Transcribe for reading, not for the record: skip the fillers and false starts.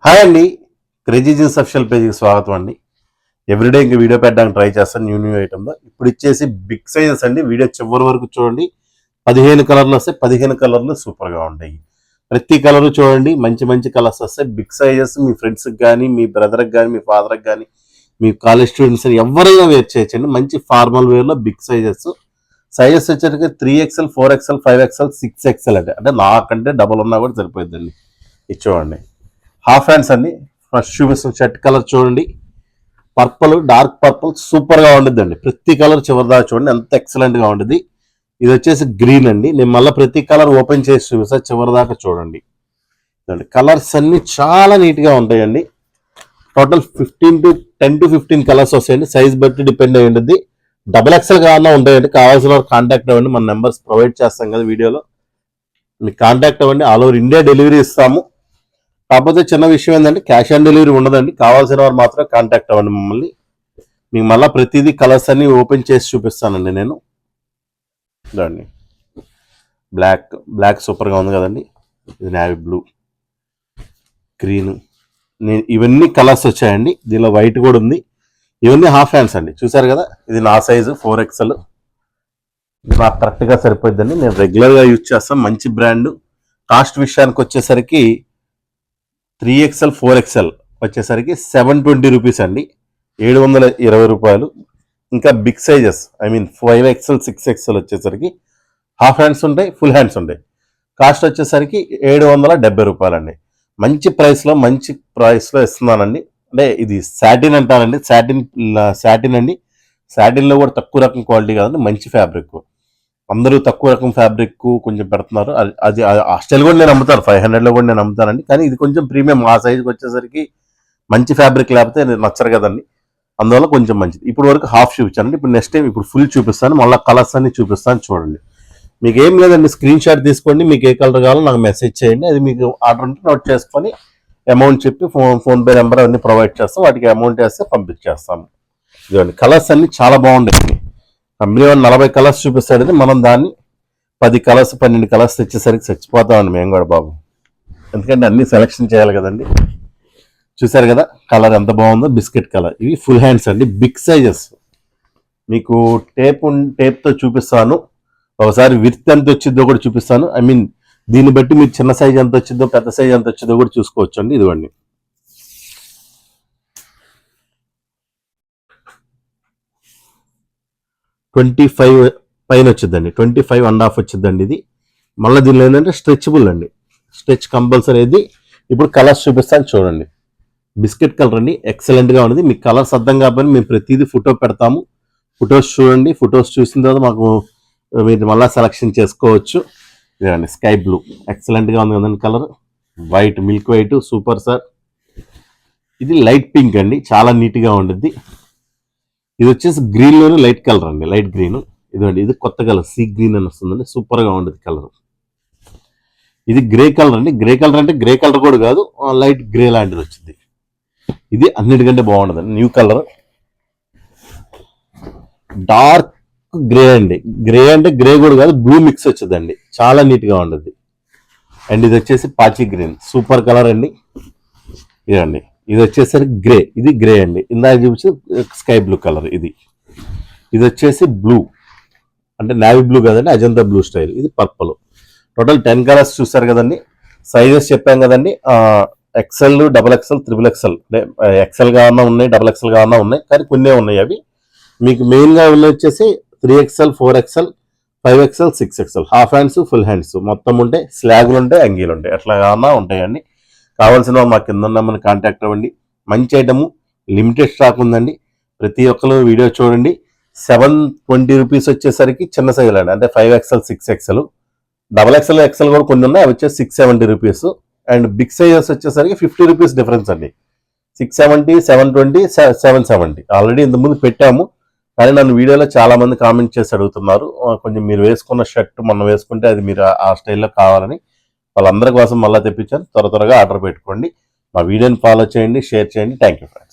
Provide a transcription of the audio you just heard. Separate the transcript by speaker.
Speaker 1: Hi అండి, crazy jeans official పేజ్కి స్వాగతం అండి. ఎవ్రీడే ఇంక వీడియో పెట్టడానికి ట్రై చేస్తాను న్యూ ఐటమ్లో. ఇప్పుడు ఇచ్చేసి బిగ్ సైజెస్ అండి. వీడియో చివరి వరకు చూడండి. 15 కలర్లు వస్తాయి. 15 కలర్లు సూపర్గా ఉంటాయి. ప్రతి కలర్ చూడండి, మంచి మంచి కలర్స్ వస్తాయి. బిగ్ సైజెస్ మీ ఫ్రెండ్స్కి కానీ, మీ బ్రదర్కి కానీ, మీ ఫాదర్కి కానీ, మీ కాలేజ్ స్టూడెంట్స్ ఎవరైనా వేర్ చేయొచ్చండి. మంచి ఫార్మల్ వేర్లో బిగ్ సైజెస్ వచ్చేసరికి 3XL, 4XL, 5XL, 6XL అంటే నాకంటే డబల్ ఉన్నా కూడా సరిపోతుందండి. ఇది చూడండి, హాఫ్ హ్యాండ్స్ అండి. ఫస్ట్ చూపిస్తున్న షర్ట్ కలర్ చూడండి, పర్పుల్, డార్క్ పర్పుల్ సూపర్గా ఉండిద్దండి. ప్రతి కలర్ చివరిదాకా చూడండి, ఎంత ఎక్సలెంట్గా ఉంటుంది. ఇది వచ్చేసి గ్రీన్ అండి. నేను మళ్ళీ ప్రతి కలర్ ఓపెన్ చేసి చూపిస్తా, చివరిదాకా చూడండి. కలర్స్ అన్ని చాలా నీట్గా ఉంటాయండి. టోటల్ 10 to 15 కలర్స్ వస్తాయండి. సైజ్ బట్టి డిపెండ్ అయ్యి ఉంటుంది. XXL కావాలన్నా ఉంటాయండి. కావాల్సిన వారు కాంటాక్ట్ అవ్వండి. మన నెంబర్స్ ప్రొవైడ్ చేస్తాం కదా వీడియోలో. మీకు కాంటాక్ట్ అవ్వండి. ఆల్ ఓవర్ ఇండియా డెలివరీ ఇస్తాము. కాకపోతే చిన్న విషయం ఏంటంటే క్యాష్ ఆన్ డెలివరీ ఉండదండి. కావాల్సిన వారు మాత్రం కాంటాక్ట్ అవ్వండి మమ్మల్ని. మీకు మళ్ళీ ప్రతిదీ కలర్స్ అన్ని ఓపెన్ చేసి చూపిస్తానండి నేను. దాన్ని బ్లాక్ సూపర్గా ఉంది కదండి. ఇది నేవీ బ్లూ, గ్రీన్, ఇవన్నీ కలర్స్ వచ్చాయండి. దీనిలో వైట్ కూడా ఉంది. ఇవన్నీ హాఫ్ హ్యాండ్స్ అండి. చూసారు కదా, ఇది నా సైజు 4XL. ఇది నాకు కరెక్ట్గా సరిపోద్దండి. నేను రెగ్యులర్గా యూజ్ చేస్తాను. మంచి బ్రాండ్. కాస్ట్ విషయానికి వచ్చేసరికి 3XL, 4XL వచ్చేసరికి 720 రూపీస్ అండి, 720 రూపాయలు. ఇంకా బిగ్ సైజెస్ 5XL, 6XL వచ్చేసరికి హాఫ్ హ్యాండ్స్ ఉంటాయి, ఫుల్ హ్యాండ్స్ ఉంటాయి. కాస్ట్ వచ్చేసరికి 770 రూపాయలండి. మంచి ప్రైస్లో ఇస్తున్నానండి. అంటే ఇది సాటిన్ అంటానండి. సాటిన్ అండి. సాటిన్లో కూడా తక్కువ రకం క్వాలిటీ కాదండి, మంచి ఫ్యాబ్రిక్. అందరూ తక్కువ రకం ఫ్యాబ్రిక్ కొంచెం పెడుతున్నారు. అది హాస్టల్ కూడా నేను అమ్ముతాను, 500లో కూడా నేను అమ్ముతానండి. కానీ ఇది కొంచెం ప్రీమియం. ఆ సైజుకి వచ్చేసరికి మంచి ఫ్యాబ్రిక్ లేకపోతే నచ్చరు కదండి, అందువల్ల కొంచెం మంచిది. ఇప్పుడు వరకు హాఫ్ చూపించానండి. ఇప్పుడు నెక్స్ట్ టైం ఇప్పుడు ఫుల్ చూపిస్తాను. మళ్ళీ కలర్స్ అన్ని చూపిస్తాను చూడండి. మీకు ఏం లేదండి, స్క్రీన్ షాట్ తీసుకోండి. మీకు ఏ కలర్ కావాలో నాకు మెసేజ్ చేయండి. అది మీకు ఆర్డర్ ఉంటే నోట్ చేసుకొని అమౌంట్ చెప్పి ఫోన్పే నెంబర్ అన్ని ప్రొవైడ్ చేస్తాం. వాటికి అమౌంట్ వేస్తే పంపించేస్తాము. ఇదిగోండి, కలర్స్ అన్ని చాలా బాగుంటాయి. కంపెనీ 40 కలర్స్ చూపిస్తాడు. మనం దాన్ని 10 కలర్స్ 12 కలర్స్ తెచ్చేసరికి చచ్చిపోతామండి మేము కూడా బాబు. ఎందుకంటే అన్ని సెలెక్షన్ చేయాలి కదండి. చూసారు కదా కలర్ ఎంత బాగుందో, బిస్కెట్ కలర్. ఇవి ఫుల్ హ్యాండ్స్ అండి, బిగ్ సైజెస్. మీకు టేప్తో చూపిస్తాను. ఒకసారి విడ్త్ ఎంత వచ్చిందో కూడా చూపిస్తాను. దీన్ని బట్టి మీరు చిన్న సైజ్ ఎంత వచ్చిందో, పెద్ద సైజ్ ఎంత వచ్చిందో కూడా చూసుకోవచ్చు అండి. ఇదిగోండి, పైన వచ్చిందండి, 25.5 వచ్చిందండి ఇది. మళ్ళీ దీనిలో ఏంటంటే స్ట్రెచబుల్ అండి, స్ట్రెచ్ కంపల్సరీ. ఇది ఇప్పుడు కలర్స్ చూపిస్తాను చూడండి. బిస్కెట్ కలర్ అండి, ఎక్సలెంట్గా ఉంది. మీకు కలర్స్ అర్థం కాకపోయినా మేము ప్రతిదీ ఫోటో పెడతాము. ఫొటోస్ చూడండి. ఫొటోస్ చూసిన తర్వాత మాకు మీరు మళ్ళీ సెలెక్షన్ చేసుకోవచ్చు. ఇదండి స్కై బ్లూ, ఎక్సలెంట్గా ఉంది కదండి colour. White, milk white super sir. ఇది లైట్ పింక్ అండి, చాలా నీట్గా ఉంటుంది. ఇది వచ్చేసి గ్రీన్లోనే లైట్ కలర్ అండి, లైట్ గ్రీన్. ఇదండి, ఇది కొత్త కలర్, సీ గ్రీన్ అని వస్తుందండి, సూపర్గా ఉంటుంది కలర్. ఇది గ్రే కలర్ అండి. గ్రే కలర్ అంటే గ్రే కలర్ కూడా కాదు, లైట్ గ్రే లాంటిది వచ్చింది. ఇది అన్నిటికంటే బాగుంటుందండి, న్యూ కలర్. డార్క్ గ్రే అండి. గ్రే అంటే గ్రే కూడా కాదు, బ్లూ మిక్స్ వచ్చిందండి, చాలా నీట్గా ఉంటుంది. అండ్ ఇది వచ్చేసి పాచి గ్రీన్, సూపర్ కలర్ అండి. ఇదండి, ఇది వచ్చేసరికి గ్రే. ఇది గ్రే అండి. ఇందాక చూపించి స్కై బ్లూ కలర్. ఇది వచ్చేసి బ్లూ అంటే నేవీ బ్లూ కదండి, అజంతా బ్లూ స్టైల్. ఇది పర్పుల్. టోటల్ 10 కలర్స్ చూస్తారు కదండి. సైజెస్ చెప్పాం కదండి, XL, XXL, XXL. అంటే XL కావాలన్నా ఉన్నాయి, XXL కావాలన్నా ఉన్నాయి, కానీ కొన్నే ఉన్నాయి. అవి మీకు మెయిన్గా ఉన్నాయి వచ్చేసి 3XL, 4XL, 5XL, 6XL. Half hands, full hands మొత్తం ఉంటాయి. స్లాగులు ఉంటాయి, అంగీలు ఉంటాయి, ఎట్లా కావాలన్నా ఉంటాయండి. కావాల్సిన మా కింద నెంబర్ని కాంటాక్ట్ అవ్వండి. మంచి ఐటము, లిమిటెడ్ స్టాక్ ఉందండి. ప్రతి ఒక్కరు వీడియో చూడండి. 720 రూపీస్ వచ్చేసరికి చిన్న సైజులు అండి, అంటే 5XL, 6XL. XXL, XL కూడా కొన్ని ఉన్నాయి, అవి వచ్చేసి 670 రూపీస్. అండ్ బిగ్ సైజెస్ వచ్చేసరికి 50 రూపీస్ డిఫరెన్స్ అండి. 670, 720, 770 ఆల్రెడీ ఇంతకుముందు పెట్టాము. కానీ నన్ను వీడియోలో చాలా మంది కామెంట్ చేసి అడుగుతున్నారు, కొంచెం మీరు వేసుకున్న షర్ట్ మనం వేసుకుంటే అది మీరు ఆ స్టైల్లో కావాలని. వాళ్ళందరి కోసం మళ్ళీ తెప్పించాను. త్వరగా ఆర్డర్ పెట్టుకోండి. మా వీడియోని ఫాలో చేయండి, షేర్ చేయండి. Thank you friends.